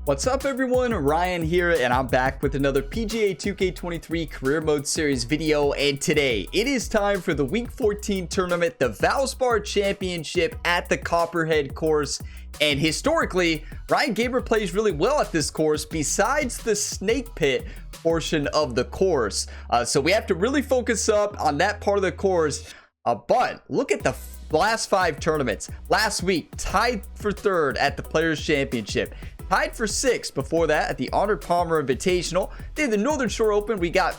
What's up everyone, Ryan here, and I'm back with another PGA 2K23 Career Mode Series video, and today it is time for the Week 14 tournament, the VALSPAR Championship at the Copperhead course. And historically, Ryan Gamer plays really well at this course besides the snake pit portion of the course. So we have to really focus up on that part of the course. But look at the last 5 tournaments. Last week, tied for 3rd at the Players Championship. Tied for 6th before that at the Arnold Palmer Invitational. Then the Northern Shore Open, we got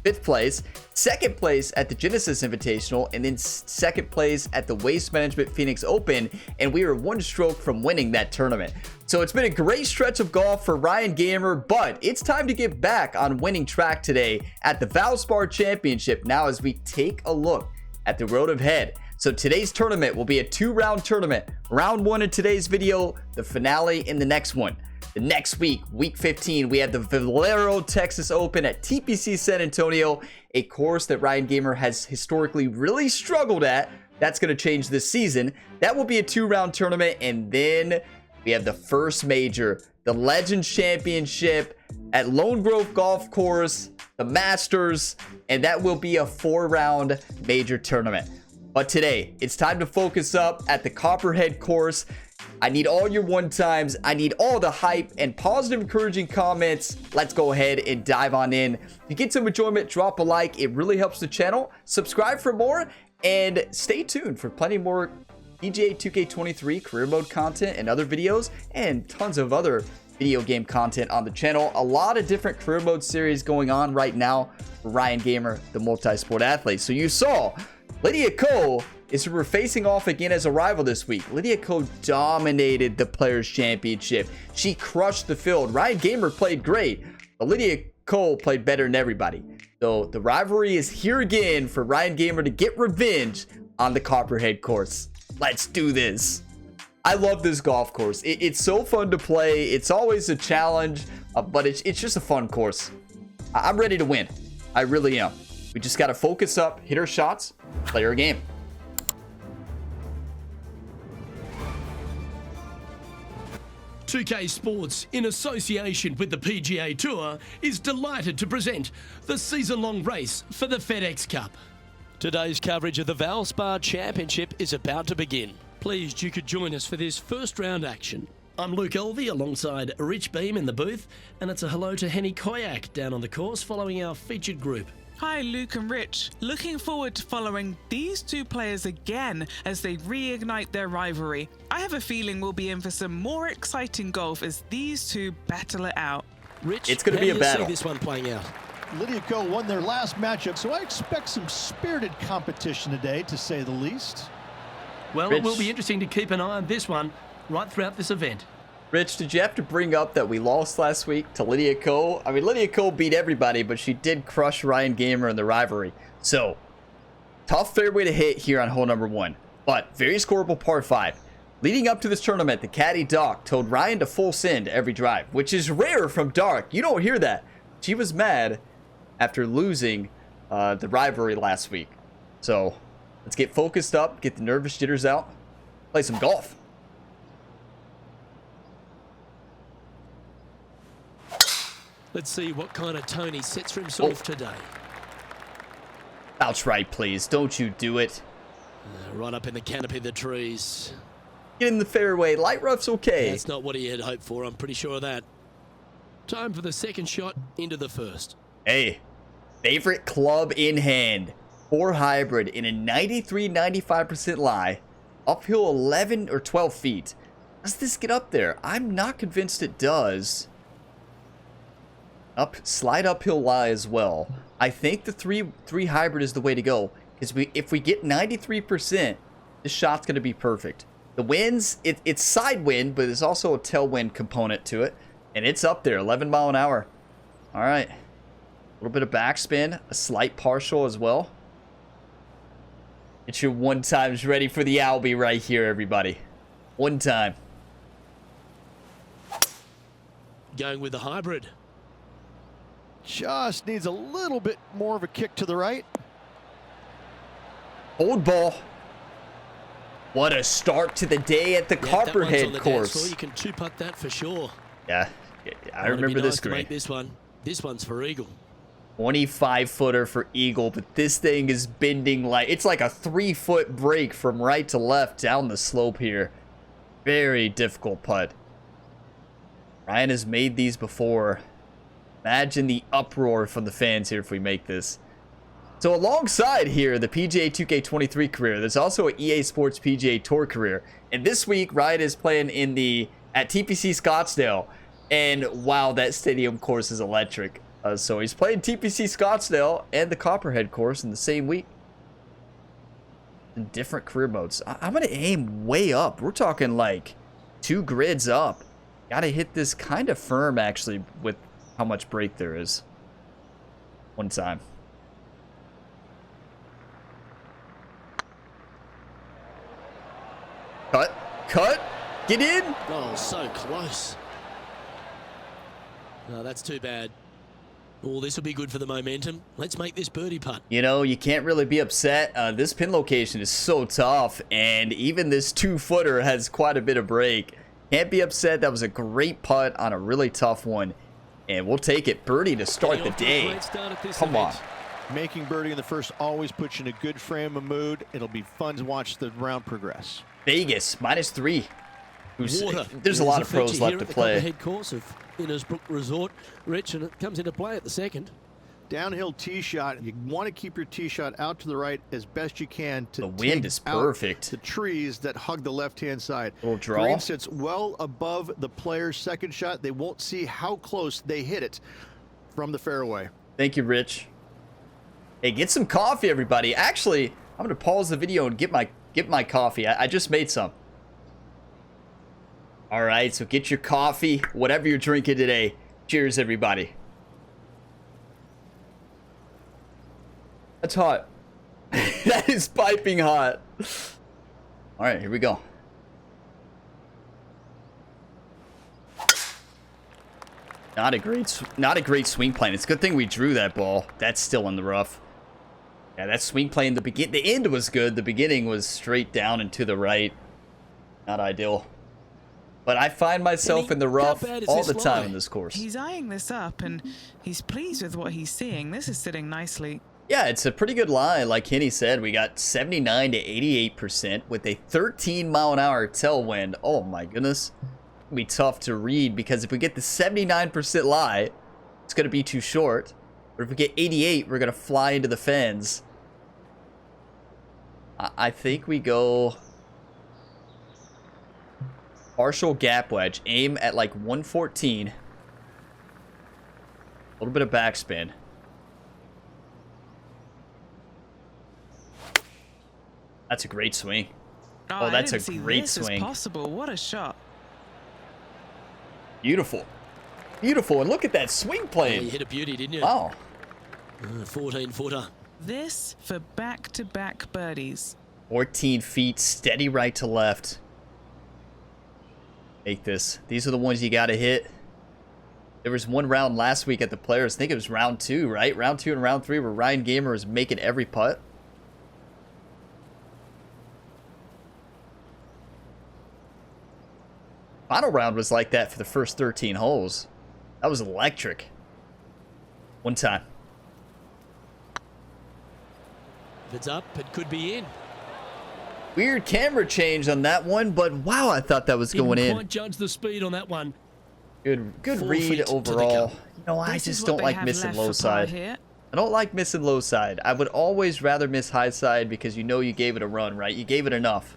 5th place. 2nd place at the Genesis Invitational. And then 2nd place at the Waste Management Phoenix Open. And we were 1 stroke from winning that tournament. So it's been a great stretch of golf for Ryan Gamer. But it's time to get back on winning track today at the VALSPAR Championship. Now as we take a look at the road ahead. So today's tournament will be a 2-round tournament. Round 1 in today's video, the finale in the next one. The next week, week 15, we have the Valero Texas Open at TPC San Antonio, a course that Ryan Gamer has historically really struggled at. That's going to change this season. That will be a 2-round tournament, and then we have the first major, the Legends Championship at Lone Grove Golf Course, the Masters, and that will be a 4-round major tournament. But today, it's time to focus up at the Copperhead course. I need all your 1-times. I need all the hype and positive, encouraging comments. Let's go ahead and dive on in. If you get some enjoyment, drop a like. It really helps the channel. Subscribe for more, and stay tuned for plenty more PGA 2K23 career mode content and other videos, and tons of other video game content on the channel. A lot of different career mode series going on right now for Ryan Gamer, the multi-sport athlete. So you saw Lydia Ko is we're facing off again as a rival this week. Lydia Ko dominated the Players Championship. She crushed the field. Ryan Gamer played great, but Lydia Ko played better than everybody. So the rivalry is here again for Ryan Gamer to get revenge on the Copperhead course. Let's do this. I love this golf course. It's so fun to play. It's always a challenge, but it's just a fun course. I'm ready to win. I really am. We just got to focus up, hit our shots, play our game. "2K Sports, in association with the PGA Tour, is delighted to present the season-long race for the FedEx Cup. Today's coverage of the VALSPAR Championship is about to begin. Pleased you could join us for this first round action. I'm Luke Elvey alongside Rich Beam in the booth, and it's a hello to Henny Koyak down on the course following our featured group. Hi Luke and Rich, looking forward to following these 2 players again as they reignite their rivalry. I have a feeling we'll be in for some more exciting golf as these 2 battle it out. Rich, it's going to be a battle. See this one playing out? Lydia Ko won their last matchup, so I expect some spirited competition today, to say the least. Well, Rich, it will be interesting to keep an eye on this one right throughout this event. Rich, did you have to bring up that we lost last week to Lydia Ko? I mean, Lydia Ko beat everybody, but she did crush Ryan Gamer in the rivalry. So, tough fairway to hit here on hole number 1, but very scoreable par 5. Leading up to this tournament, the caddy Doc told Ryan to full send every drive, which is rare from Dark. You don't hear that. She was mad after losing the rivalry last week. So, let's get focused up, get the nervous jitters out, play some golf. Let's see what kind of tone he sets for himself today. Ouch right, please. Don't you do it. Right up in the canopy of the trees. Get in the fairway. Light rough's okay. That's not what he had hoped for, I'm pretty sure of that. Time for the second shot into the first. Hey, favorite club in hand. 4 hybrid in a 93-95% lie. Uphill 11 or 12 feet. Does this get up there? I'm not convinced it does. Slide uphill lie as well. I think the three hybrid is the way to go, because if we get 93%, this shot's going to be perfect. The winds, it's side wind, but there's also a tailwind component to it, and it's up there, 11 mile an hour. All right, a little bit of backspin, a slight partial as well. Get your 1-times ready for the Albie right here, everybody. 1 time. Going with the hybrid. Just needs a little bit more of a kick to the right. Old ball. What a start to the day at the Copperhead course. You can 2-putt that for sure. Yeah, I remember this green. Make this one. This one's for eagle. 25-footer for eagle, but this thing is bending like it's like a 3-foot break from right to left down the slope here. Very difficult putt. Ryan has made these before. Imagine the uproar from the fans here if we make this. So alongside here, the PGA 2K23 career, there's also an EA Sports PGA Tour career. And this week, Ryan is playing at TPC Scottsdale. And wow, that stadium course is electric. So he's playing TPC Scottsdale and the Copperhead course in the same week. In different career modes. I'm going to aim way up. We're talking like 2 grids up. Got to hit this kind of firm, actually, with how much break there is. One time. Cut. Get in. Oh, so close. No, that's too bad. Oh, this will be good for the momentum. Let's make this birdie putt. You know, you can't really be upset. This pin location is so tough, and even this 2-footer has quite a bit of break. Can't be upset. That was a great putt on a really tough one, and we'll take it. Birdie to start the day. Come on. Making birdie in the first always puts you in a good frame of mood. It'll be fun to watch the round progress. Vegas, -3. Water. There's a lot of pros left to play. Head course of Innisbrook Resort, Rich, and it comes into play at the second. Downhill tee shot. You want to keep your tee shot out to the right as best you can to the wind take is out perfect. the trees that hug the left-hand side. Little draw. Green sits well above the player's second shot. They won't see how close they hit it from the fairway. Thank you, Rich. Hey, get some coffee, everybody. Actually, I'm going to pause the video and get my coffee. I just made some. All right, so get your coffee, whatever you're drinking today. Cheers, everybody. That's hot. That is piping hot. All right, here we go. Not a great swing plane. It's a good thing we drew that ball. That's still in the rough. Yeah, that swing plane, the end was good. The beginning was straight down and to the right. Not ideal. But I find myself in the rough all the time in this course. He's eyeing this up, and he's pleased with what he's seeing. This is sitting nicely. Yeah, it's a pretty good lie. Like Kenny said, we got 79 to 88% with a 13-mile-an-hour tailwind. Oh, my goodness. It'll be tough to read because if we get the 79% lie, it's going to be too short. But if we get 88, we're going to fly into the fens. I think we go partial gap wedge. Aim at like 114. A little bit of backspin. That's a great swing. Oh, that's a great swing. Possible. What a shot. Beautiful. Beautiful. And look at that swing plane. Yeah, you hit a beauty, didn't you? Wow. 14-footer. This for back-to-back birdies. 14 feet, steady right to left. Make this. These are the ones you got to hit. There was one round last week at the Players. I think it was round 2, right? Round 2 and round 3 where Ryan Gamer was making every putt. Final round was like that for the first 13 holes. That was electric. One time. If it's up, it could be in. Weird camera change on that one, but wow, I thought that was going in. Didn't quite judge the speed on that one. Good read overall. You know, I just don't like missing low side. I don't like missing low side. I would always rather miss high side because you know you gave it a run, right? You gave it enough.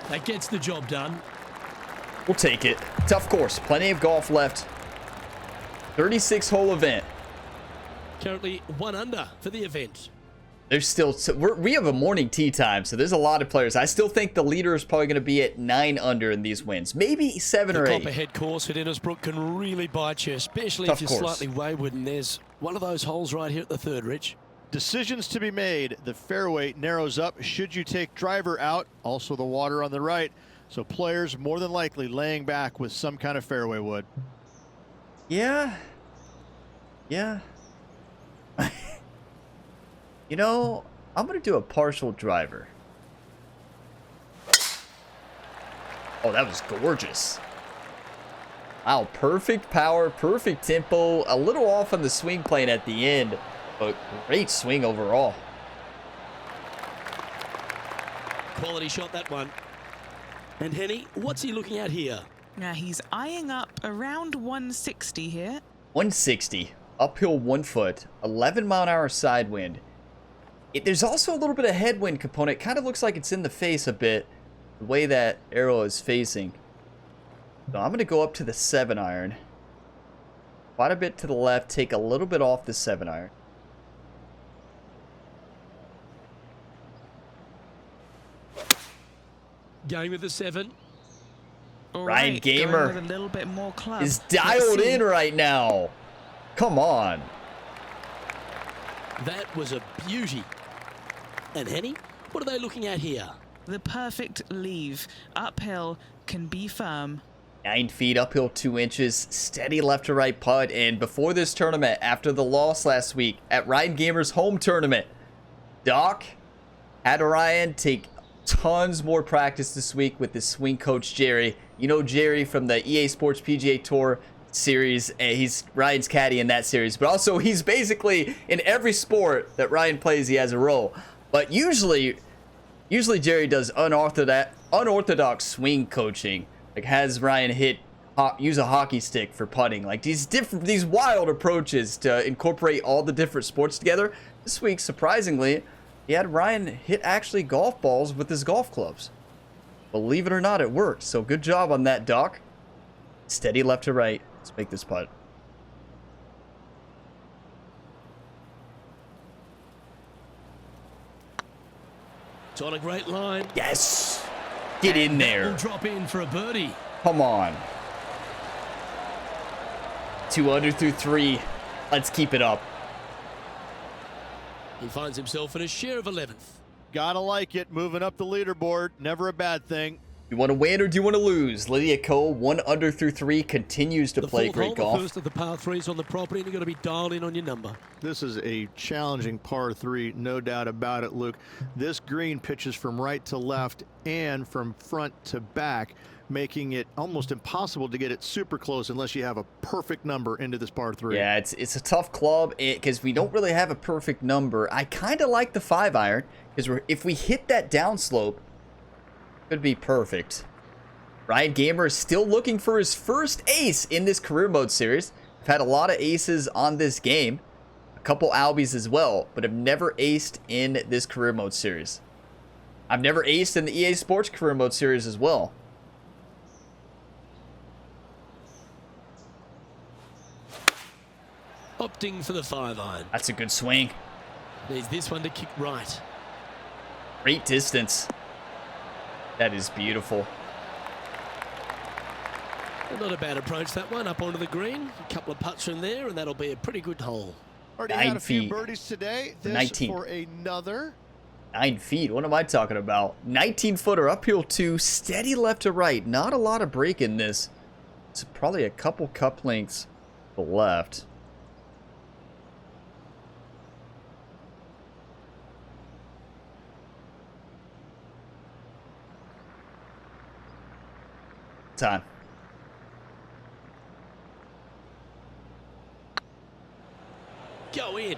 That gets the job done. We'll take it. Tough course. Plenty of golf left. 36-hole event. Currently 1 under for the event. There's still... we have a morning tee time, so there's a lot of players. I still think the leader is probably going to be at 9 under in these wins. Maybe 7 or 8. The Copperhead course at Innisbrook can really bite you, especially if you're slightly wayward. And there's one of those holes right here at the third, Rich. Decisions to be made. The fairway narrows up. Should you take driver out? Also the water on the right. So players more than likely laying back with some kind of fairway wood. Yeah. Yeah. You know, I'm going to do a partial driver. Oh, that was gorgeous. Wow, perfect power, perfect tempo, a little off on the swing plane at the end, but great swing overall. Quality shot, that one. And Henny, what's he looking at here? Now he's eyeing up around 160 here. 160, uphill 1 foot, 11-mile-an-hour side wind. There's also a little bit of headwind component. Kind of looks like it's in the face a bit, the way that arrow is facing. So I'm going to go up to the 7-iron. Quite a bit to the left, take a little bit off the 7-iron. Going with the 7. Ryan Right, Gamer going with a little bit more club. is Let's dialed see. in right now. Come on. That was a beauty. And Henny, what are they looking at here? The perfect leave. Uphill, can be firm. 9 feet, uphill 2 inches, steady left to right putt. And before this tournament, after the loss last week at Ryan Gamer's home tournament, Doc had Ryan take tons more practice this week with his swing coach, Jerry. You know Jerry from the EA Sports PGA Tour series, and he's Ryan's caddy in that series. But also, he's basically in every sport that Ryan plays, he has a role. But usually Jerry does unorthodox swing coaching. Like has Ryan use a hockey stick for putting. Like these wild approaches to incorporate all the different sports together. This week, surprisingly, he had Ryan hit actually golf balls with his golf clubs. Believe it or not, it worked. So good job on that, Doc. Steady left to right. Let's make this putt. It's on a great line. Yes. Get in Will there. drop in for a birdie. Come on. 2 under through 3. Let's keep it up. He finds himself in a share of 11th. Gotta like it. Moving up the leaderboard. Never a bad thing. You want to win or do you want to lose? Lydia Ko, 1 under through 3, continues to play great golf. The first of the par 3s on the property, and you've got to be dialed in on your number. This is a challenging par 3, no doubt about it, Luke. This green pitches from right to left and from front to back, making it almost impossible to get it super close unless you have a perfect number into this par 3. Yeah, it's a tough club because we don't really have a perfect number. I kind of like the 5-iron because if we hit that downslope, could be perfect. Ryan Gamer is still looking for his first ace in this career mode series. I've had a lot of aces on this game, a couple albies as well, but have never aced in this career mode series. I've never aced in the EA Sports career mode series as well. Opting for the 5-iron. That's a good swing. There's this one to kick right. Great distance. That is beautiful. Not a bad approach, that one, up onto the green. A couple of putts from there, and that'll be a pretty good hole. Already 9 had a few feet. birdies today. This 19. for another. 9 feet. What am I talking about? 19-footer uphill 2, steady left to right. Not a lot of break in this. It's probably a couple cup lengths to the left. Time. Go in.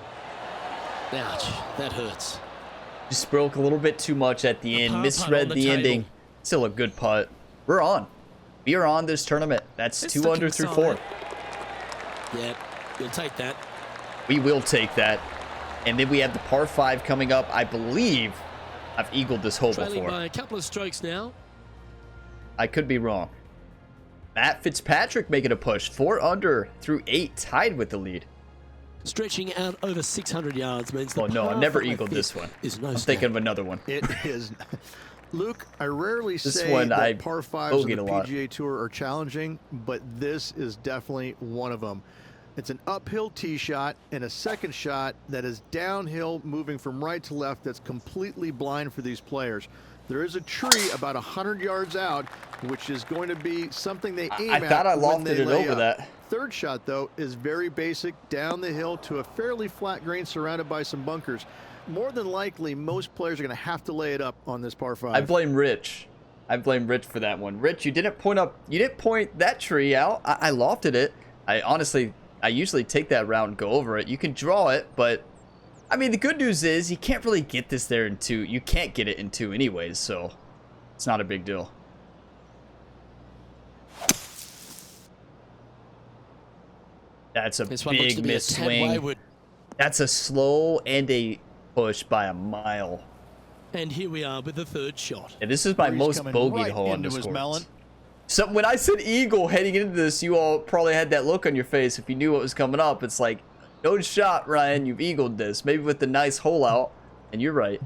Ouch, that hurts. Just broke a little bit too much at the end. par Misread putt on the the ending. table. Still a good putt. We're on. We are on this tournament. That's It's 2 looking under through solid. 4. Yeah, you'll take that. We will take that. And then we have the par 5 coming up. I believe I've eagled this hole Trailing before. by a couple of strokes now. I could be wrong. Matt Fitzpatrick making a push. 4 under through 8, tied with the lead. Stretching out over 600 yards means the Oh no, par I've never 5 eagled fifth this one. Is no I'm stab. thinking of another one. It is. Luke, I rarely This say one that I par 5s on the bogeyed a lot. PGA Tour are challenging, but this is definitely one of them. It's an uphill tee shot and a second shot that is downhill moving from right to left that's completely blind for these players. There is a tree about 100 yards out, which is going to be something they aim at. I thought I when lofted they it lay over up. that. Third shot, though, is very basic, down the hill to a fairly flat green surrounded by some bunkers. More than likely, most players are going to have to lay it up on this par 5. I blame Rich. I blame Rich for that one. Rich, you didn't point that tree out. I lofted it. I usually take that route and go over it. You can draw it, but I mean, the good news is you can't really get this there in 2. You can't get it in 2 anyways, so it's not a big deal. That's a big miss swing. That's a slow and a push by a mile. And here we are with the 3rd shot. Yeah, this is my most bogeyed hole on this course. So when I said eagle heading into this, you all probably had that look on your face if you knew what was coming up. It's like, no shot, Ryan. You've eagled this. Maybe with the nice hole out. And you're right.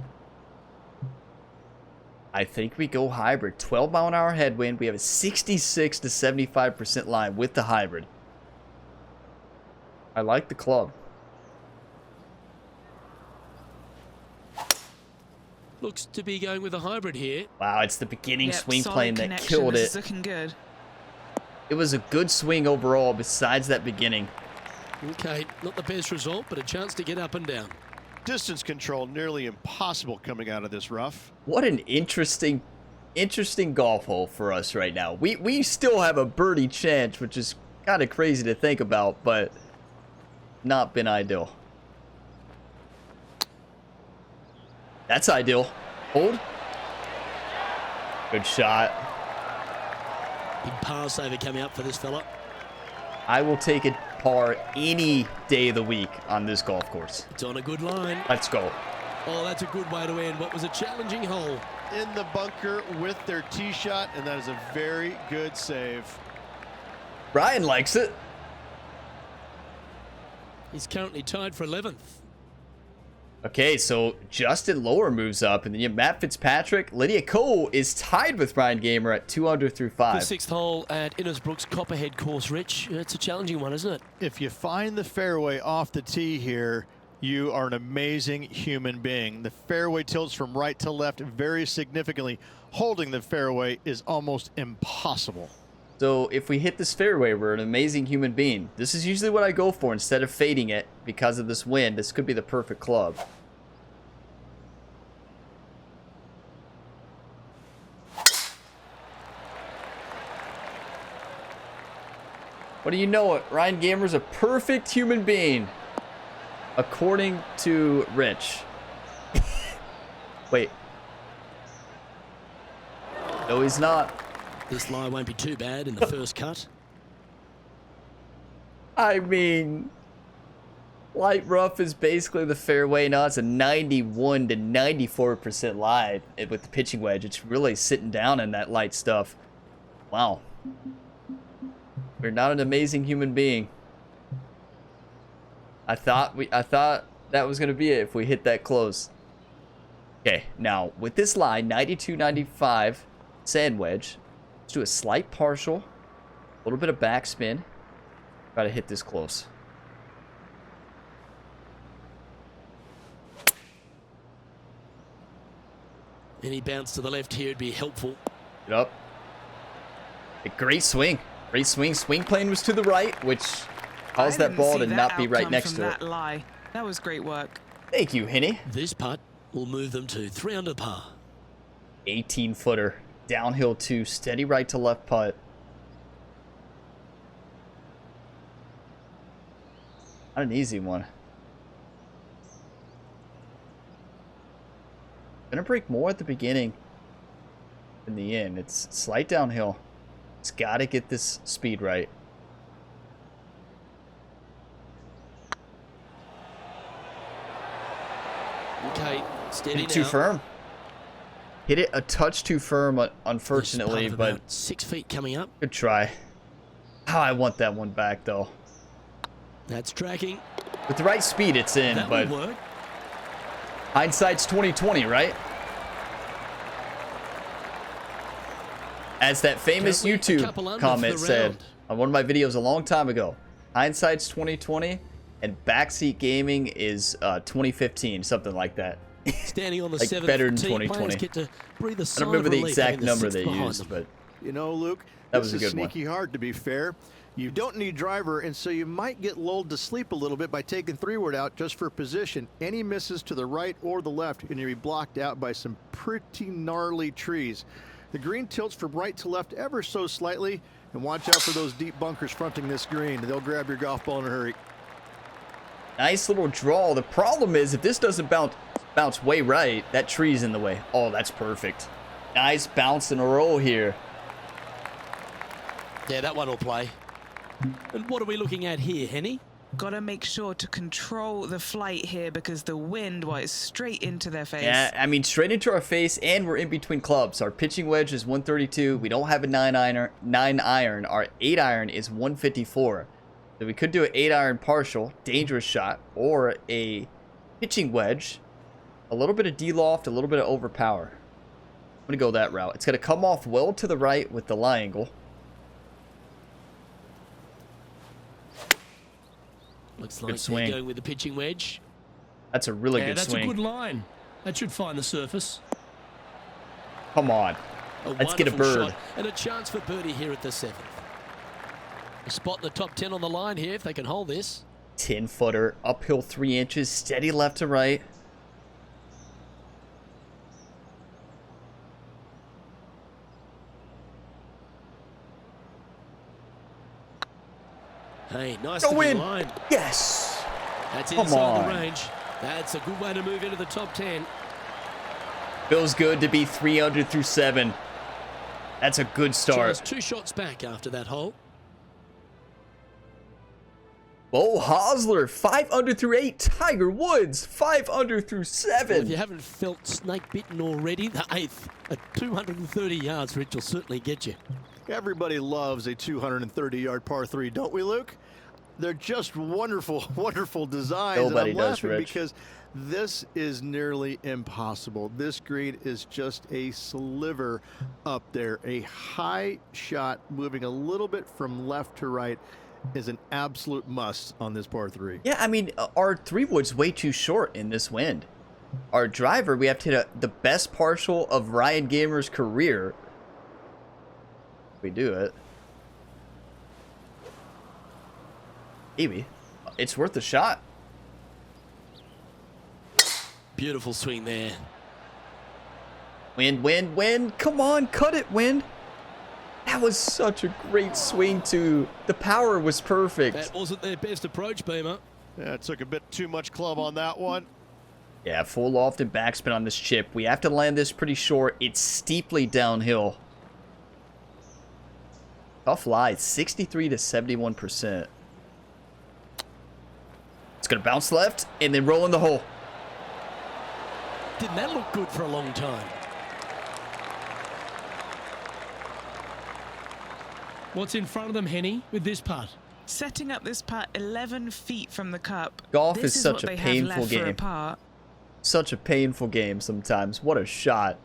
I think we go hybrid. 12-mile-an-hour headwind. We have a 66 to 75% line with the hybrid. I like the club. Looks to be going with a hybrid here. Wow, it's the beginning swing plane that killed it. Looking good. It was a good swing overall besides that beginning. Okay, not the best result, but a chance to get up and down. Distance control nearly impossible coming out of this rough. What an interesting golf hole for us right now. We still have a birdie chance, which is kind of crazy to think about, but not been ideal. That's ideal. Hold. Good shot. Big par saver coming up for this fella. I will take a par any day of the week on this golf course. It's on a good line. Let's go. Oh, that's a good way to end what was a challenging hole. In the bunker with their tee shot, and that is a very good save. Ryan likes it. He's currently tied for 11th. Okay, so Justin Lower moves up, and then you have Matt Fitzpatrick. Lydia Ko is tied with Ryan Gamer at 2 under through 5. The 6th hole at Innisbrook's Copperhead course, Rich. It's a challenging one, isn't it? If you find the fairway off the tee here, you are an amazing human being. The fairway tilts from right to left very significantly. Holding the fairway is almost impossible. So if we hit this fairway, we're an amazing human being. This is usually what I go for instead of fading it because of this wind. This could be the perfect club. What do you know it? Ryan Gamer's a perfect human being. According to Rich. Wait. No, he's not. This lie won't be too bad in the first cut. I mean, light rough is basically the fairway. Now it's a 91 to 94% lie with the pitching wedge. It's really sitting down in that light stuff. Wow. We're not an amazing human being. I thought that was going to be it if we hit that close. Okay, now with this lie, 92-95 sand wedge. Let's do a slight partial, a little bit of backspin. Try to hit this close. Any bounce to the left here would be helpful. Get up. A great swing. Great swing. Swing plane was to the right, which caused that ball to not be right next to it. That was great work. Thank you, Henny. This putt will move them to 3 under par. 18-footer. Downhill 2, steady right to left putt. Not an easy one. Gonna break more at the beginning than the end. It's slight downhill. It's gotta get this speed right. Okay, steady now. Too firm. Hit it a touch too firm, unfortunately, but about 6 feet coming up. Good try. Oh, I want that one back though. That's tracking. With the right speed, it's in, That but will work. hindsight's 20/20, right? As that famous Currently a couple YouTube under comment for the said round. on one of my videos a long time ago, hindsight's 20/20, and backseat gaming is 2015, something like that. Standing on the Like 7th better than tee, 2020. players get to breathe a I sigh don't remember of the relief exact having the number 6th they behind used, them. but You know, Luke, That this was a is good one. sneaky hard, to be fair. You don't need driver, and so you might get lulled to sleep a little bit by taking 3-wood out just for position. Any misses to the right or the left, and you'll be blocked out by some pretty gnarly trees. The green tilts from right to left ever so slightly, and watch out for those deep bunkers fronting this green. They'll grab your golf ball in a hurry. Nice little draw. The problem is if this doesn't bounce way right, that tree's in the way. Oh, that's perfect. Nice bounce in a row here. Yeah, that one will play. And what are we looking at here, Henny? Got to make sure to control the flight here because the wind, well, is straight into their face. Yeah, I mean, straight into our face, and we're in between clubs. Our pitching wedge is 132. We don't have a 9 iron. Our 8 iron is 154. So we could do an 8 iron partial, dangerous shot, or a pitching wedge, a little bit of D-loft, a little bit of overpower. I'm going to go that route. It's going to come off well to the right with the lie angle. Looks like they're going with the pitching wedge. That's a really good swing. That's a good line. That should find the surface. Come on. Let's get a bird. Shot and a chance for birdie here at the 7th. A spot in the top 10 on the line here if they can hold this. 10-footer, uphill 3 inches, steady left to right. Hey, nice Go in. line. Yes. That's Come inside on. the range. That's a good way to move into the top 10. Feels good to be 3 under through 7. That's a good start. Just 2 shots back after that hole. Bo Hosler, 5 under through 8. Tiger Woods, 5 under through 7. Well, if you haven't felt snake bitten already, the 8th at 230 yards, Rich, will certainly get you. Everybody loves a 230-yard par 3, don't we, Luke? They're just wonderful, wonderful designs. Nobody and I'm does, laughing Rich. because this is nearly impossible. This green is just a sliver up there. A high shot moving a little bit from left to right is an absolute must on this par 3. Yeah, I mean, our 3-wood's way too short in this wind. Our driver, we have to hit the best partial of Ryan Gamer's career. We do it. Maybe. It's worth a shot. Beautiful swing there. Wind, wind, wind. Come on, cut it, wind. That was such a great swing, too. The power was perfect. That wasn't their best approach, Beamer. Yeah, it took a bit too much club on that one. Yeah, full loft and backspin on this chip. We have to land this pretty short. It's steeply downhill. Tough lie, 63 to 71%. It's going to bounce left and then roll in the hole. Didn't that look good for a long time? What's in front of them, Henny, with this putt? Setting up this putt 11 feet from the cup. Golf This is such what a they have painful left for a game. par. Such a painful game sometimes. What a shot.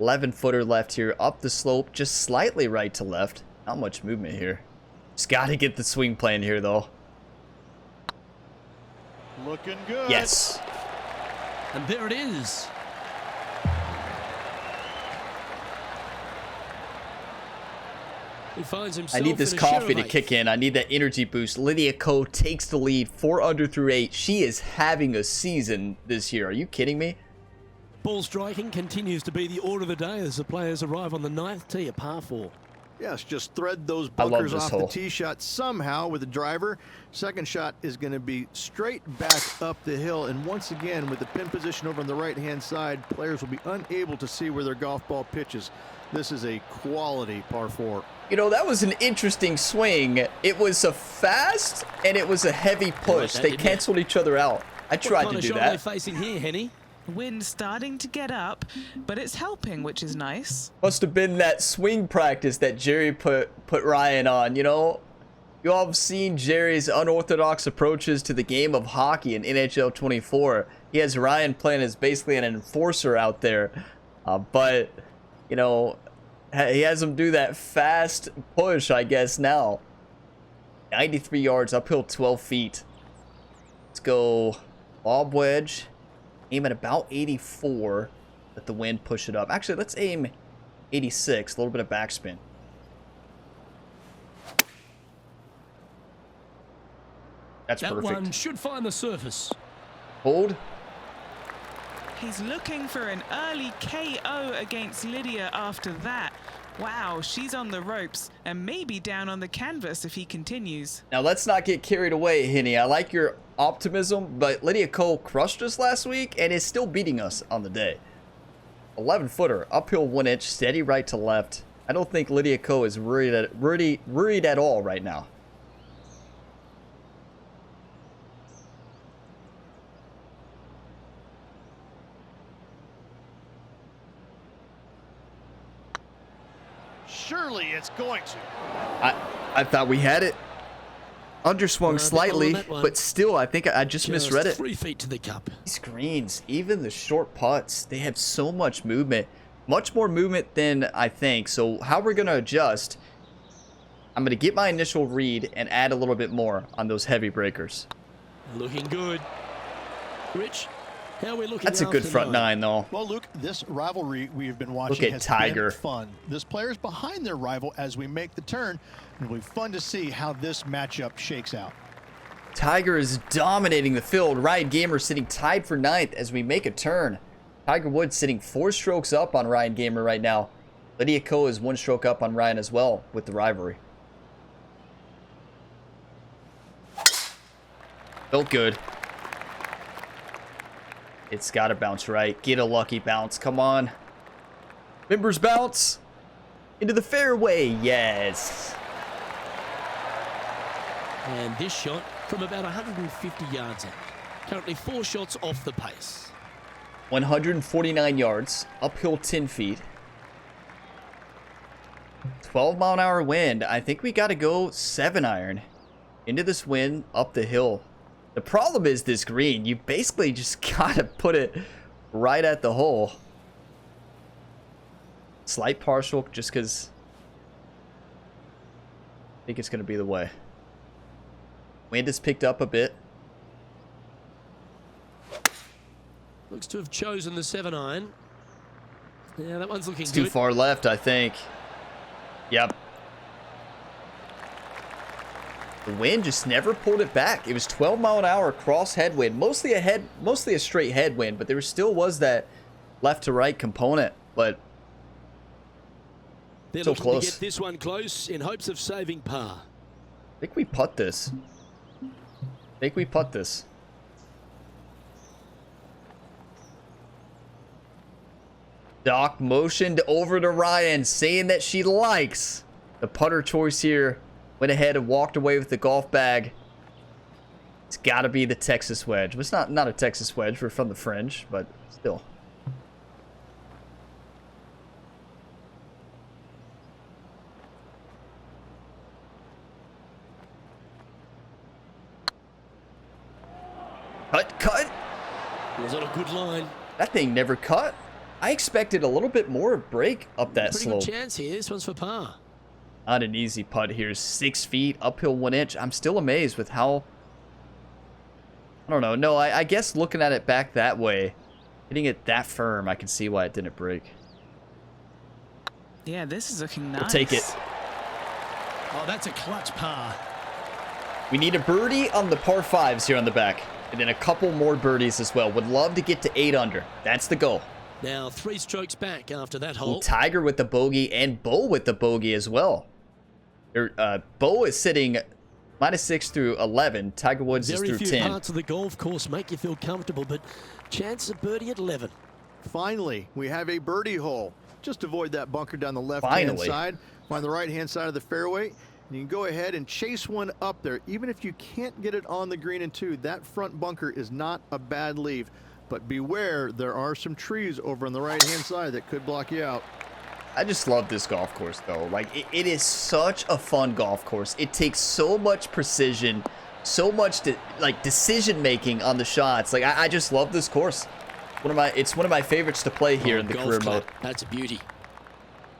11-footer left here, up the slope, just slightly right to left. Not much movement here. Just got to get the swing plan here, though. Looking good. Yes. And there it is. He finds himself I need this in a share coffee of to 8th. kick in. I need that energy boost. Lydia Ko takes the lead, 4 under through 8. She is having a season this year. Are you kidding me? Ball striking continues to be the order of the day as the players arrive on the 9th tee, a par 4. Yes, just thread those I love bunkers this off hole. the tee shot somehow with the driver. Second shot is going to be straight back up the hill. And once again, with the pin position over on the right-hand side, players will be unable to see where their golf ball pitches. This is a quality par 4. You know, that was an interesting swing. It was a fast and it was a heavy push. that, They didn't you? canceled each other out. I tried What kind to of do shot are they that. facing here, Henny? Wind starting to get up, but it's helping, which is nice. Must have been that swing practice that Jerry put Ryan on, you know? You all have seen Jerry's unorthodox approaches to the game of hockey in NHL 24. He has Ryan playing as basically an enforcer out there. But, you know, he has him do that fast push, I guess, now. 93 yards, uphill 12 feet. Let's go lob wedge. Aim at about 84. Let the wind push it up. Actually, let's aim 86. A little bit of backspin. That's That perfect. one should find the surface. Hold. He's looking for an early KO against Lydia after that. Wow, she's on the ropes and maybe down on the canvas if he continues. Now, let's not get carried away, Henny. I like your optimism, but Lydia Ko crushed us last week and is still beating us on the day. 11-footer, uphill 1 inch, steady right to left. I don't think Lydia Ko is worried at all right now. Surely it's going to. I thought we had it. Underswung slightly, but still, I think I just misread it. 3 feet to the cup. These greens, even the short putts, they have so much movement. Much more movement than I think. So how we're going to adjust, I'm going to get my initial read and add a little bit more on those heavy breakers. Looking good. Rich, how are we looking? That's a good front nine, though. Well, Luke, this rivalry we've been watching Look at has Tiger. been fun. This player's behind their rival as we make the turn. It'll be fun to see how this matchup shakes out. Tiger is dominating the field. Ryan Gamer sitting tied for 9th as we make a turn. Tiger Woods sitting 4 strokes up on Ryan Gamer right now. Lydia Ko is 1 stroke up on Ryan as well with the rivalry. Felt good. It's got to bounce right. Get a lucky bounce. Come on. Members bounce. Into the fairway. Yes. And this shot from about 150 yards out. Currently 4 shots off the pace. 149 yards. Uphill 10 feet. 12-mile-an-hour wind. I think we got to go 7-iron. Into this wind, up the hill. The problem is this green. You basically just got to put it right at the hole. Slight partial just because I think it's going to be the way. Wind has picked up a bit. Looks to have chosen the 7-iron. Yeah, that one's looking It's good. too far left, I think. Yep. The wind just never pulled it back. It was 12-mile-an-hour cross headwind, mostly a straight headwind, but there still was that left to right component. But They're so looking close. to get this one close in hopes of saving par. I think we putt this. Doc motioned over to Ryan, saying that she likes the putter choice here. Went ahead and walked away with the golf bag. It's got to be the Texas wedge. It's not a Texas wedge. We're from the fringe, but still. Cut. Was on a good line. That thing never cut. I expected a little bit more break up that Pretty slope. good chance here. This one's for par. Not an easy putt here. 6 feet, uphill 1 inch. I'm still amazed with how... I don't know. No, I guess looking at it back that way, hitting it that firm, I can see why it didn't break. Yeah, this is looking nice. We'll take it. Oh, that's a clutch par. We need a birdie on the par 5s here on the back. And then a couple more birdies as well. Would love to get to 8 under. That's the goal. Now 3 strokes back after that hole. Ooh, Tiger with the bogey and Bo with the bogey as well. Bo is sitting -6 through 11. Tiger Woods is through 10. Very few parts of the golf course make you feel comfortable, but chance of birdie at 11. Finally, we have a birdie hole. Just avoid that bunker down the left-hand side. Find the right-hand side of the fairway. And you can go ahead and chase one up there. Even if you can't get it on the green in 2, that front bunker is not a bad leave. But beware, there are some trees over on the right-hand side that could block you out. I just love this golf course, though. Like, it is such a fun golf course. It takes so much precision, so much decision-making on the shots. Like, I just love this course. It's one of my favorites to play here in the career mode. That's a beauty.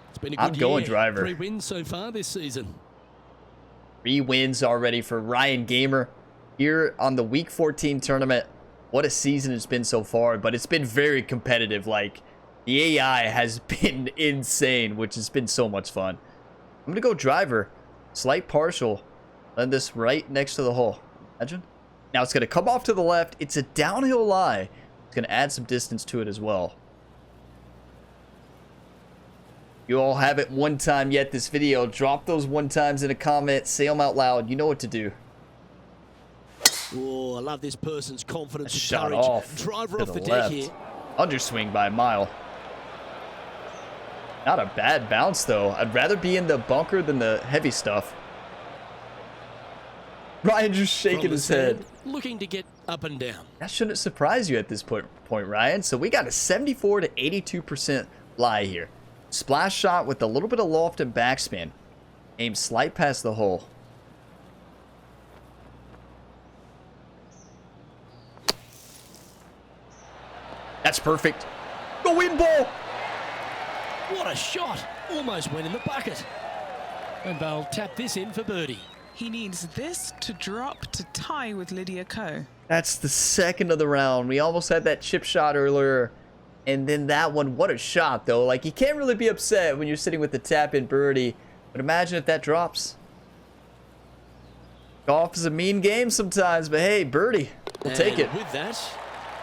It's been a good I'm going year. driver. 3 wins so far this season. 3 wins already for Ryan Gamer here on the Week 14 tournament. What a season it's been so far, but it's been very competitive. Like, the AI has been insane, which has been so much fun. I'm going to go driver. Slight partial. Land this right next to the hole. Imagine. Now it's going to come off to the left. It's a downhill lie. It's going to add some distance to it as well. You all haven't one time yet this video. Drop those one times in a comment. Say them out loud. You know what to do. Oh, I love this person's confidence and Shot courage. off Driver to off the the deck left. here. Underswing by a mile. Not a bad bounce, though. I'd rather be in the bunker than the heavy stuff. Ryan just shaking his head. Looking to get up and down. That shouldn't surprise you at this point, Ryan. So we got a 74 to 82% lie here. Splash shot with a little bit of loft and backspin. Aim slight past the hole. That's perfect. Go in, ball. What a shot. Almost went in the bucket. And they'll tap this in for birdie. He needs this to drop to tie with Lydia Ko. That's the second of the round. We almost had that chip shot earlier. And then that one, what a shot, though. Like, you can't really be upset when you're sitting with the tap-in birdie. But imagine if that drops. Golf is a mean game sometimes, but hey, birdie. We'll take it. With that,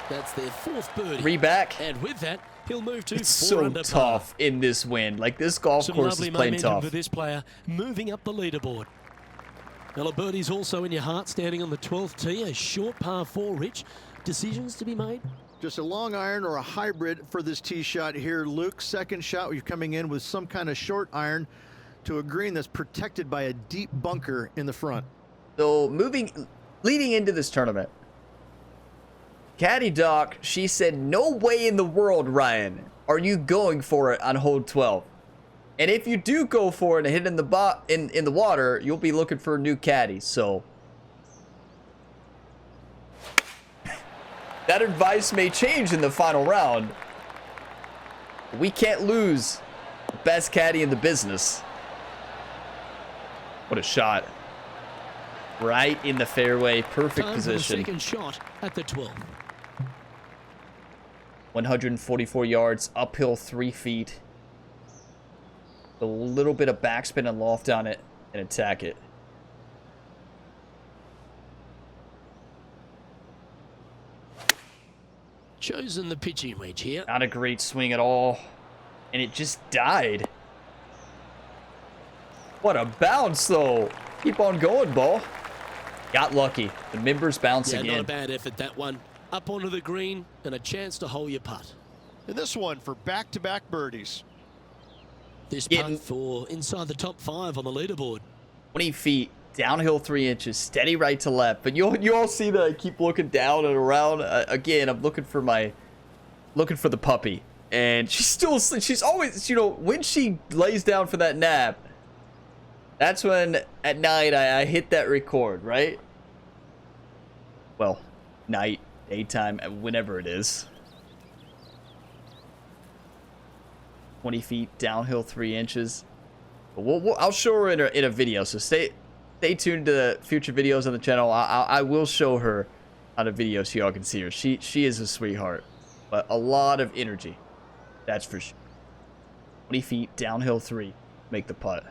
that's their fourth birdie. 3 back. And with that, he'll move to It's 4 so under par. tough in this wind. Like, this golf Some course lovely is playing momentum tough. for this player, moving up the leaderboard. Well, a birdie's also in your heart, standing on the 12th tee. A short par 4, Rich. Decisions to be made? Just a long iron or a hybrid for this tee shot here, Luke. Second shot, you're coming in with some kind of short iron to a green that's protected by a deep bunker in the front. So, leading into this tournament, Caddy Doc, she said, no way in the world, Ryan, are you going for it on hole 12. And if you do go for it and hit it in the water, you'll be looking for a new caddy. So that advice may change in the final round. We can't lose the best caddy in the business. What a shot. Right in the fairway, perfect Time position. For the second shot at the 12th. 144 yards, uphill 3 feet. A little bit of backspin and loft on it and attack it. Chosen the pitching wedge here. Not a great swing at all. And it just died. What a bounce, though. Keep on going, ball. Got lucky. The members bouncing Yeah, not in. a bad effort, that one. Up onto the green and a chance to hole your putt. And this one for back-to-back birdies. This Getting- putt for inside the top 5 on the leaderboard. 20 feet, downhill 3 inches, steady right to left. But you all see that I keep looking down and around. Again, I'm looking for the puppy. And she's always, when she lays down for that nap, that's when at night I hit that record, right? Well, night, daytime, whenever it is. 20 feet, downhill 3 inches. But I'll show her in a video, so stay tuned to the future videos on the channel. I will show her on a video so y'all can see her. She is a sweetheart, but a lot of energy, that's for sure. 20 feet, downhill 3, make the putt.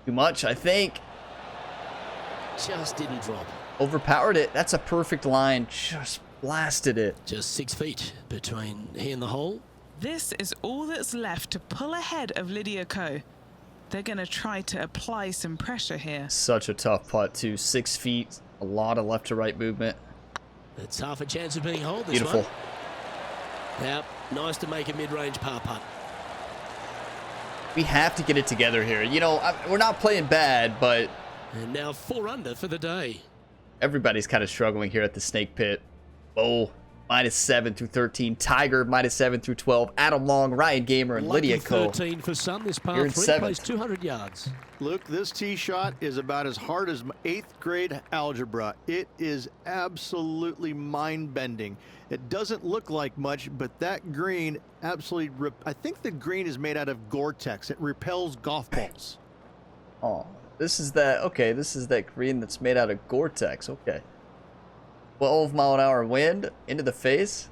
Too much, I think. Just didn't drop. Overpowered it. That's a perfect line. Just blasted it. Just 6 feet between he and the hole. This is all that's left to pull ahead of Lydia Ko. They're going to try to apply some pressure here. Such a tough putt, too. 6 feet, a lot of left to right movement. It's half a chance of being holed this Beautiful. one. Yep, nice to make a mid-range par putt. We have to get it together here. We're not playing bad, but And now 4 under for the day. everybody's kind of struggling here at the Snake Pit. Bo, -7 through 13. Tiger, -7 through 12. Adam Long, Ryan Gamer, and Lydia Lucky Ko. 13 for some. This You're par in 3 7th. plays 200 yards. Luke, this tee shot is about as hard as 8th grade algebra. It is absolutely mind-bending. It doesn't look like much, but that green absolutely... I think the green is made out of Gore-Tex. It repels golf balls. Oh, this is that green that's made out of Gore-Tex. Okay. 12-mile-an-hour wind into the face.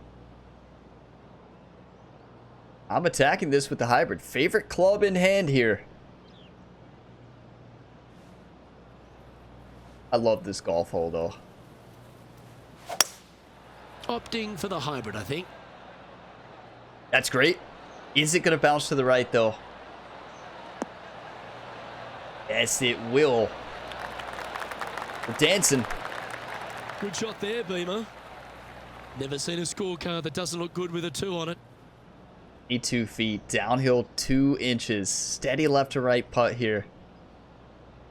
I'm attacking this with the hybrid. Favorite club in hand here. I love this golf hole, though. Opting for the hybrid, I think. That's great. Is it going to bounce to the right, though? Yes, it will. We're dancing. Good shot there, Beamer. Never seen a scorecard that doesn't look good with a 2 on it. 82 feet, downhill 2 inches. Steady left to right putt here.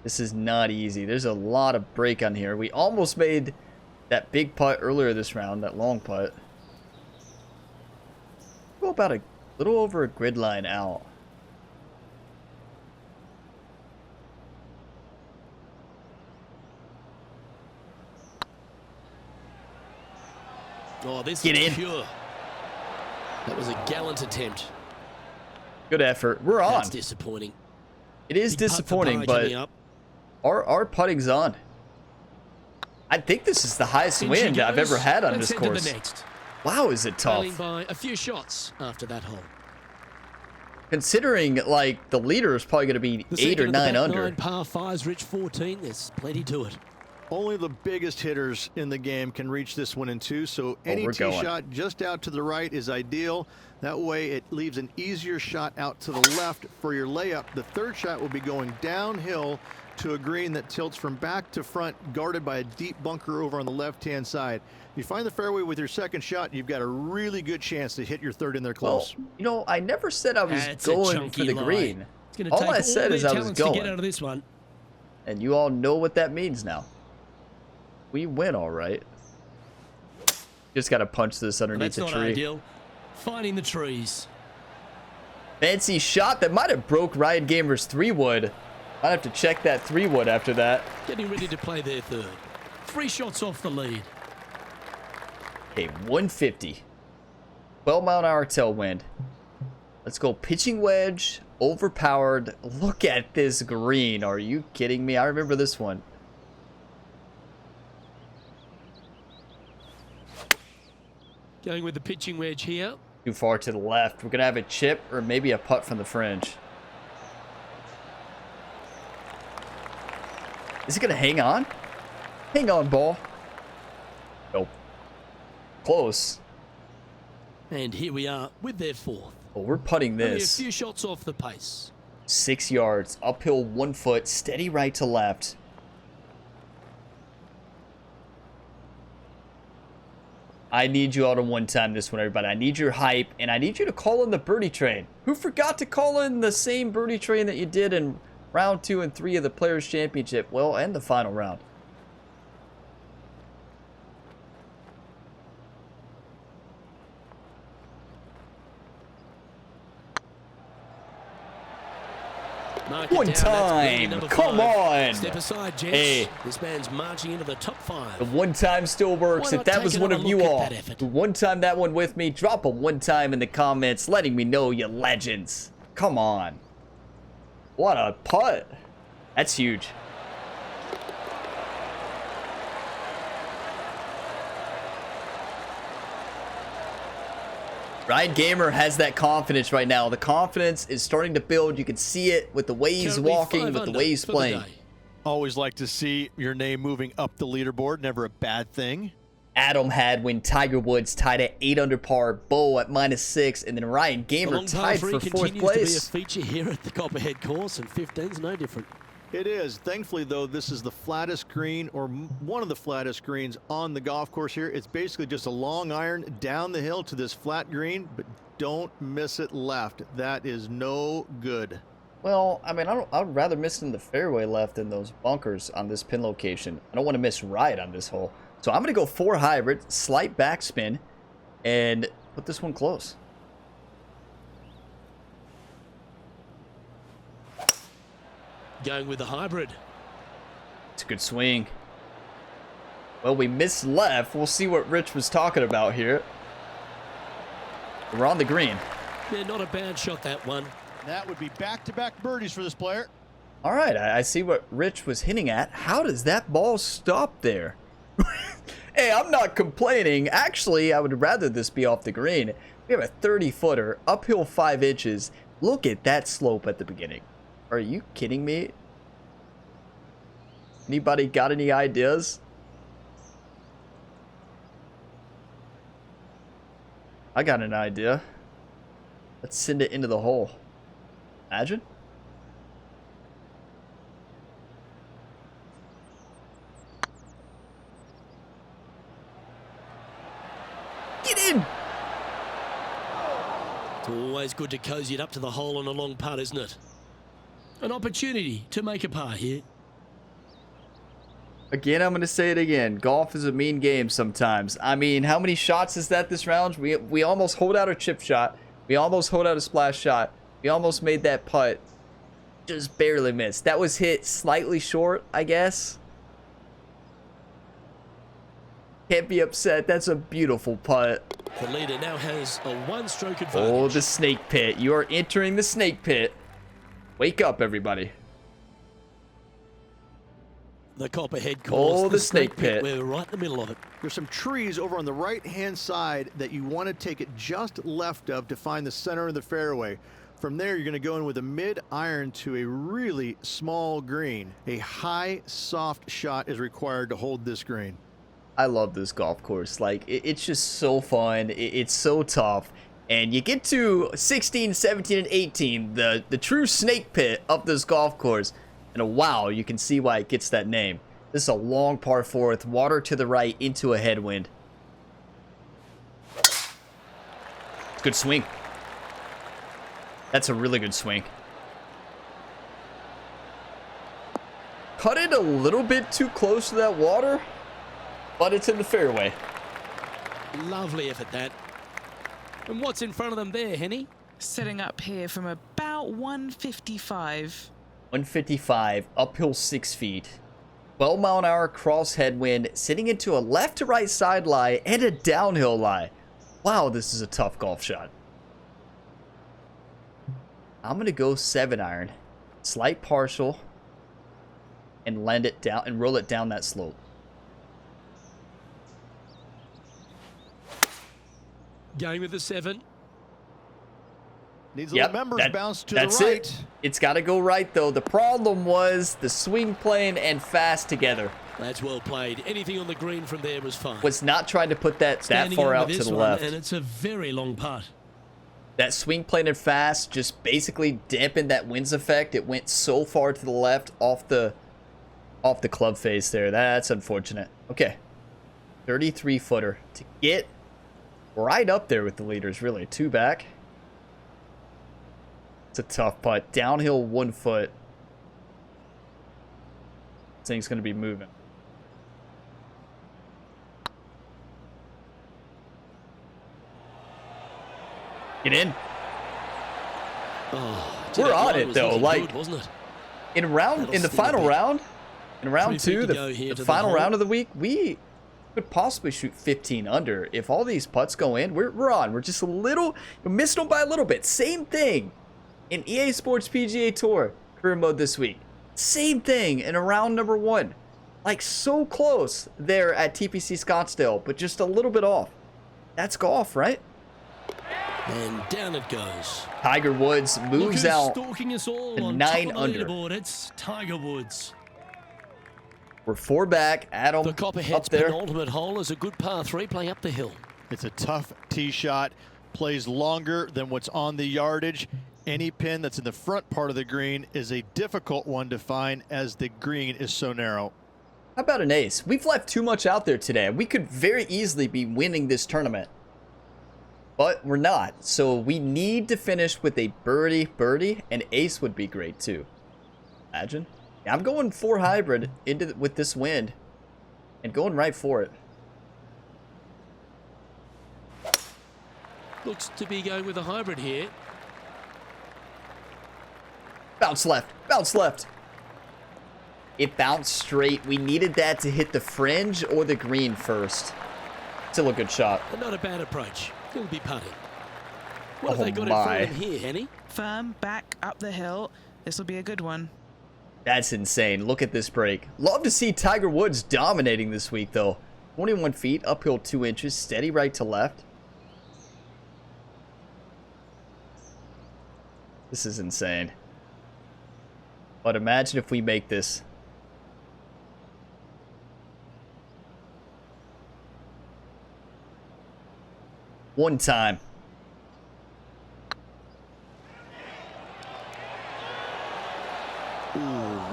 This is not easy. There's a lot of break on here. We almost made that big putt earlier this round, that long putt. Go about a little over a grid line out. Oh, this Get is in. pure. That was a gallant attempt. Good effort. We're on. That's disappointing. It is Big putt for disappointing, Barr but coming up. our putting's on. I think this is the highest In she wind I've goes. ever had on Let's this head to course. the next. Wow, is it Trailing tough? by a few shots after that hole. Considering, like, the leader is probably going to be The 8 second or of the 9 back under. 9 par 5s, Rich 14. There's plenty to it. Only the biggest hitters in the game can reach this one in 2, so any we're tee going. shot just out to the right is ideal. That way it leaves an easier shot out to the left for your layup. The third shot will be going downhill to a green that tilts from back to front, guarded by a deep bunker over on the left-hand side. If you find the fairway with your second shot, you've got a really good chance to hit your third in there close. Well, you know, I never said I was That's a going chunky for the lie. green. It's going to All take I said all is their I was talents to going. get out of this one. And you all know what that means now. We win, all right. Just got to punch this Well, underneath that's the not tree. ideal. Finding the trees. Fancy shot that might have broke Ryan Gamer's 3-wood. Might have to check that 3-wood after that. Getting ready to play their third. 3 shots off the lead. Okay, 150. 12-mile-an-hour tailwind. Let's go pitching wedge. Overpowered. Look at this green. Are you kidding me? I remember this one. Going with the pitching wedge here. Too far to the left. We're going to have a chip or maybe a putt from the fringe. Is it going to hang on? Hang on, ball. Nope. Close. And here we are with their fourth. Oh, we're putting Only a this. few shots off the pace. 6 yards. Uphill 1 foot. Steady right to left. I need you all to one-time this one, everybody. I need your hype, and I need you to call in the birdie train. Who forgot to call in the same birdie train that you did in round 2 and 3 of the Players' Championship? Well, and the final round. Mark it One down. That's birdie time. number Come 5. on. Step aside, gents. Hey. This man's marching into the top 5. The one-time still works. Why If not that take was one of another you look at all that effort? who one-time that one with me, drop a one-time in the comments letting me know you legends. Come on. What a putt. That's huge. Ryan Gamer has that confidence right now. The confidence is starting to build. You can see it with the way he's Currently walking, 5 with the under way he's for the playing. day. Always like to see your name moving up the leaderboard. Never a bad thing. Adam Hadwin, Tiger Woods tied at 8 under par, Bo at -6, and then Ryan The Gamer long par tied 3 for 4th continues place. to be a feature here at the Copperhead course, and 15's no different. It is. Thankfully, though, this is the flattest green, or one of the flattest greens on the golf course here. It's basically just a long iron down the hill to this flat green, but don't miss it left. That is no good. Well, I mean, I'd rather miss in the fairway left than those bunkers on this pin location. I don't want to miss right on this hole. So I'm going to go 4 hybrid, slight backspin, and put this one close. Going with the hybrid. It's a good swing. Well, we missed left. We'll see what Rich was talking about here. We're on the green. Yeah, not a bad shot, that one. That would be back-to-back birdies for this player. All right, I see what Rich was hinting at. How does that ball stop there? Hey, I'm not complaining. Actually, I would rather this be off the green. We have a 30-footer, uphill 5 inches. Look at that slope at the beginning. Are you kidding me? Anybody got any ideas? I got an idea. Let's send it into the hole. Imagine. Get in! It's always good to cozy it up to the hole on a long putt, isn't it? An opportunity to make a par here. Again, I'm going to say it again. Golf is a mean game sometimes. I mean, how many shots is that this round? We almost hold out a chip shot. We almost hold out a splash shot. We almost made that putt. Just barely missed. That was hit slightly short, I guess. Can't be upset. That's a beautiful putt. The leader now has a one-stroke advantage. Oh, the snake pit. You are entering the snake pit. Wake up, everybody. The Copperhead course. Oh, the snake pit. We're right in the middle of it. There's some trees over on the right-hand side that you want to take it just left of to find the center of the fairway. From there, you're going to go in with a mid-iron to a really small green. A high, soft shot is required to hold this green. I love this golf course. Like, it's just so fun. It's so tough. And you get to 16, 17, and 18, the true snake pit of this golf course. And wow, you can see why it gets that name. This is a long par 4 with water to the right into a headwind. Good swing. That's a really good swing. Cut it a little bit too close to that water, but it's in the fairway. Lovely effort, that. And what's in front of them there, Henny? Setting up here from about 155. 155, uphill 6 feet. 12-mile-an-hour cross headwind, sitting into a left to right side lie and a downhill lie. Wow, this is a tough golf shot. I'm going to go 7-iron. Slight partial. And land it down and roll it down that slope. Going with the 7. Needs a little members bounce to the right. It. It's got to go right, though. The problem was the swing plane and fast together. That's well played. Anything on the green from there was fine. Was not trying to put that far out to the left. And it's a very long putt. That swing plane and fast just basically dampened that winds effect. It went so far to the left off the club face there. That's unfortunate. Okay. 33-footer to get right up there with the leaders, really. 2 back. It's a tough putt. Downhill 1 foot. This thing's going to be moving. Get in. Oh, we're on it though. Like good, wasn't it? in the final round, in round 2, the final round of the week, we could possibly shoot 15 under. If all these putts go in, we're on. We're just a little missed them by a little bit. Same thing in EA Sports PGA Tour career mode this week. Same thing in round number 1. Like so close there at TPC Scottsdale, but just a little bit off. That's golf, right? And down it goes. Tiger Woods moves out stalking us all on 9 top of under. the leaderboard. It's Tiger Woods. We're 4 back. Adam The Copperhead's up there. penultimate hole is a good par 3 playing up the hill. It's a tough tee shot. Plays longer than what's on the yardage. Any pin that's in the front part of the green is a difficult one to find as the green is so narrow. How about an ace? We've left too much out there today. We could very easily be winning this tournament. But we're not. So we need to finish with a birdie. An ace would be great too. Imagine. I'm going 4 hybrid with this wind. And going right for it. Looks to be going with a hybrid here. Bounce left. Bounce left. It bounced straight. We needed that to hit the fringe or the green first. Still a good shot. But not a bad approach. He'll be putting. What have Oh they got my. in front of him here, Henny? Firm back up the hill. This will be a good one. That's insane. Look at this break. Love to see Tiger Woods dominating this week, though. 21 feet, uphill 2 inches, steady right to left. This is insane. But imagine if we make this. one time. Ooh,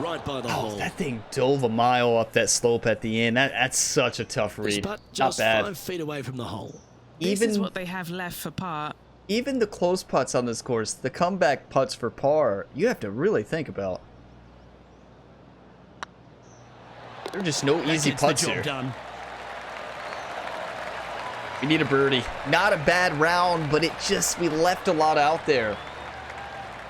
right by the hole. That thing dove a mile up that slope at the end. That's such a tough read. But Not just bad. 5 feet away from the hole. This is what they have left for par. Even the close putts on this course, the comeback putts for par, you have to really think about. There are just no easy putts here. Done. We need a birdie. Not a bad round, but we left a lot out there.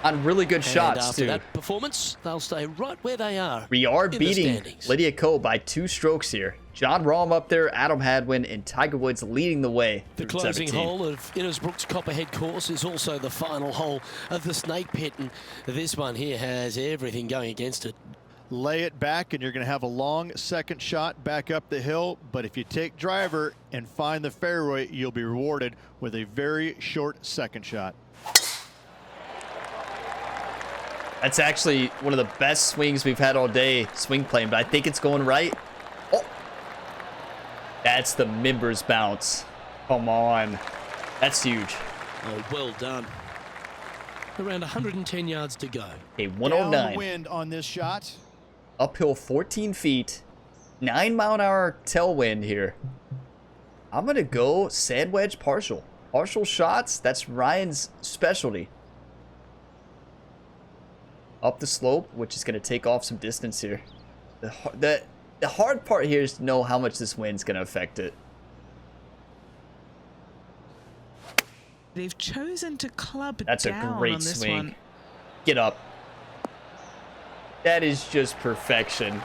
On really good shots, after too. that performance, they'll stay right where they are. We are in the beating standings. Lydia Ko by 2 strokes here. John Rahm up there, Adam Hadwin, and Tiger Woods leading the way. The through closing 17. hole of Innisbrook's Copperhead course is also the final hole of the Snake Pit, and this one here has everything going against it. Lay it back and you're going to have a long second shot back up the hill, but if you take driver and find the fairway, you'll be rewarded with a very short second shot. That's actually one of the best swings we've had all day, swing playing, but I think it's going right. Oh, that's the members bounce. Come on. That's huge. Oh, well done. Around 110 yards to go. Okay, 109. Downwind on this shot. Uphill 14 feet. 9-mile-an-hour tailwind here. I'm going to go sand wedge partial. Partial shots, that's Ryan's specialty. Up the slope, which is going to take off some distance here. The hard part here is to know how much this wind's going to affect it. They've chosen to club That's a down great on this swing. one. Get up. That is just perfection.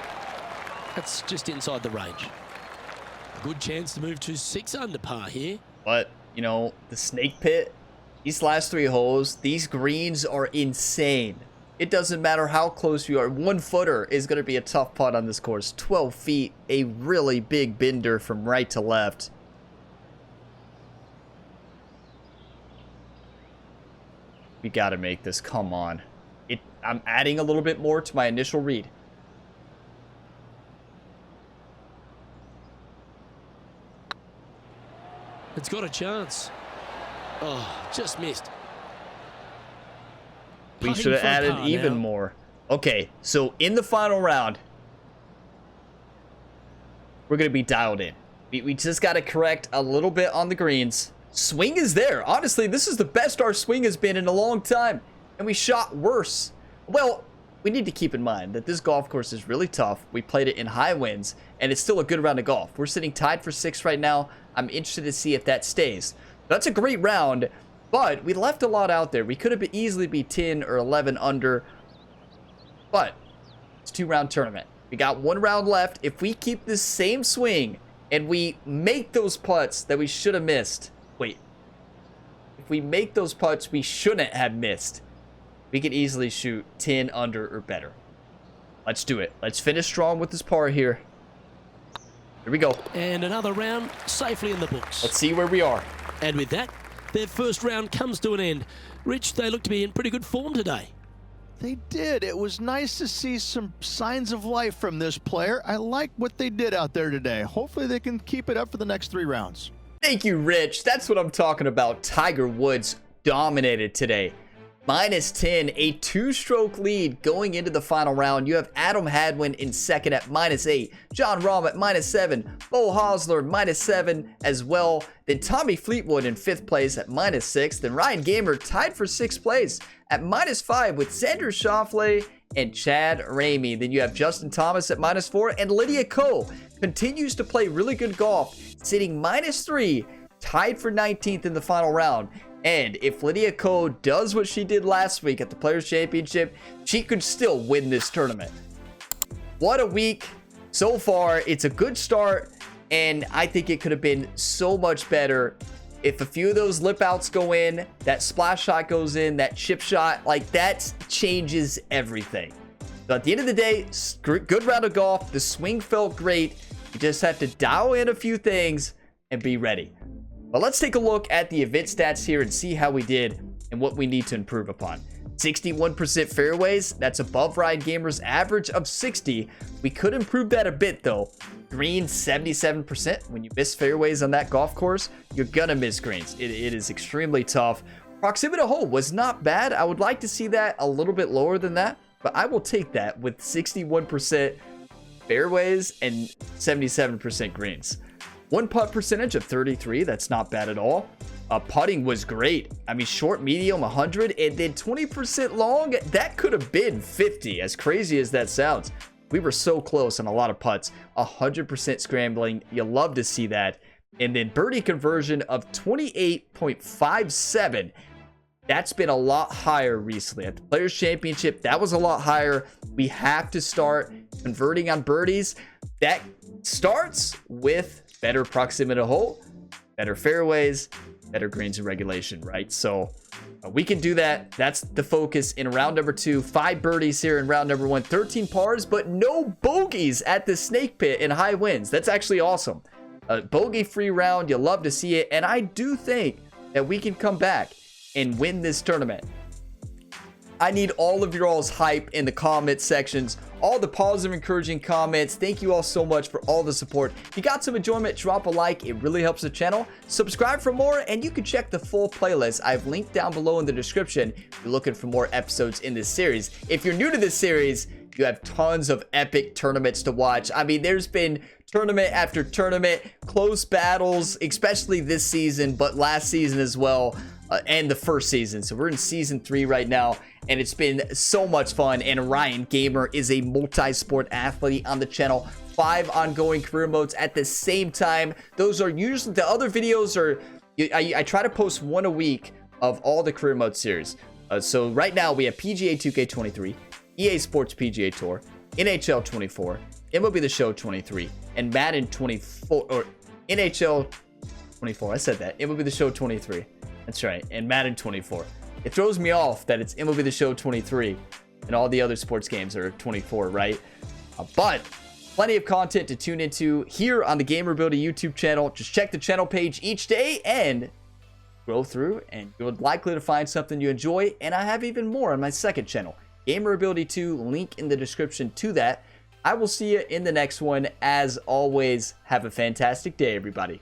That's just inside the range. A good chance to move to 6 under par here. But, you know, the Snake Pit, these last 3 holes, these greens are insane. It doesn't matter how close you are. 1-footer is going to be a tough putt on this course. 12 feet, a really big bender from right to left. We got to make this. Come on. I'm adding a little bit more to my initial read. It's got a chance. Oh, just missed. We Putting should have for a added par even now. more. Okay, so in the final round, we're going to be dialed in. We just got to correct a little bit on the greens. Swing is there. Honestly, this is the best our swing has been in a long time. And we shot worse. Well, we need to keep in mind that this golf course is really tough. We played it in high winds, and it's still a good round of golf. We're sitting tied for 6th right now. I'm interested to see if that stays. That's a great round, but we left a lot out there. We could have easily be 10 or 11 under, but it's a 2-round tournament. We got 1 round left. If we keep this same swing and we make those putts that we should have missed, if we make those putts we shouldn't have missed, we could easily shoot 10 under or better. Let's do it. Let's finish strong with this par here. Here we go. And another round safely in the books. Let's see where we are. And with that, their first round comes to an end. Rich, they look to be in pretty good form today. They did. It was nice to see some signs of life from this player. I like what they did out there today. Hopefully they can keep it up for the next 3 rounds. Thank you, Rich. That's what I'm talking about. Tiger Woods dominated today. -10, a 2-stroke lead going into the final round. You have Adam Hadwin in second at -8, John Rahm at -7, Bo Hosler -7 as well. Then Tommy Fleetwood in 5th place at -6. Then Ryan Gamer tied for 6th place at -5 with Xander Schauffele and Chad Ramey. Then you have Justin Thomas at -4, and Lydia Ko continues to play really good golf, sitting -3, tied for 19th in the final round. And if Lydia Ko does what she did last week at the Players Championship, she could still win this tournament. What a week so far. It's a good start, and I think it could have been so much better if a few of those lip outs go in, that splash shot goes in, that chip shot, like that changes everything. So at the end of the day, good round of golf. The swing felt great. You just have to dial in a few things and be ready. But let's take a look at the event stats here and see how we did and what we need to improve upon. 61% fairways, that's above Ryan Gamer's average of 60. We could improve that a bit though. Greens, 77%. When you miss fairways on that golf course, you're gonna miss greens. It is extremely tough. Proximity to hole was not bad. I would like to see that a little bit lower than that, but I will take that with 61% fairways and 77% greens. One putt percentage of 33, that's not bad at all. Putting was great. I mean, short, medium, 100, and then 20% long. That could have been 50, as crazy as that sounds. We were so close on a lot of putts. 100% scrambling. You love to see that. And then birdie conversion of 28.57. That's been a lot higher recently. At the Players' Championship, that was a lot higher. We have to start converting on birdies. That starts with better proximity to hole, better fairways, better greens in regulation, right? So we can do that. That's the focus in round number 2. 5 birdies here in round number 1. 13 pars, but no bogeys at the snake pit and high winds. That's actually awesome. A bogey-free round. You love to see it. And I do think that we can come back and win this tournament. I need all of your all's hype in the comment sections, all the positive, encouraging comments. Thank you all so much for all the support. If you got some enjoyment, drop a like. It really helps the channel. Subscribe for more, and you can check the full playlist I've linked down below in the description if you're looking for more episodes in this series. If you're new to this series, you have tons of epic tournaments to watch. I mean, there's been tournament after tournament, close battles, especially this season, but last season as well. And the first season. So we're in season 3 right now, and it's been so much fun. And Ryan Gamer is a multi-sport athlete on the channel. 5 ongoing career modes at the same time. Those are usually the other videos are I try to post 1 a week of all the career mode series. So right now we have PGA 2K23, EA Sports PGA Tour, NHL 24, MLB The Show 23, and Madden 24 or NHL 24. I said that. MLB The Show 23. That's right, and Madden 24. It throws me off that it's MLB The Show 23 and all the other sports games are 24, right? But plenty of content to tune into here on the Gamerability YouTube channel. Just check the channel page each day and scroll through, and you're likely to find something you enjoy. And I have even more on my second channel, Gamerability 2, link in the description to that. I will see you in the next one. As always, have a fantastic day, everybody.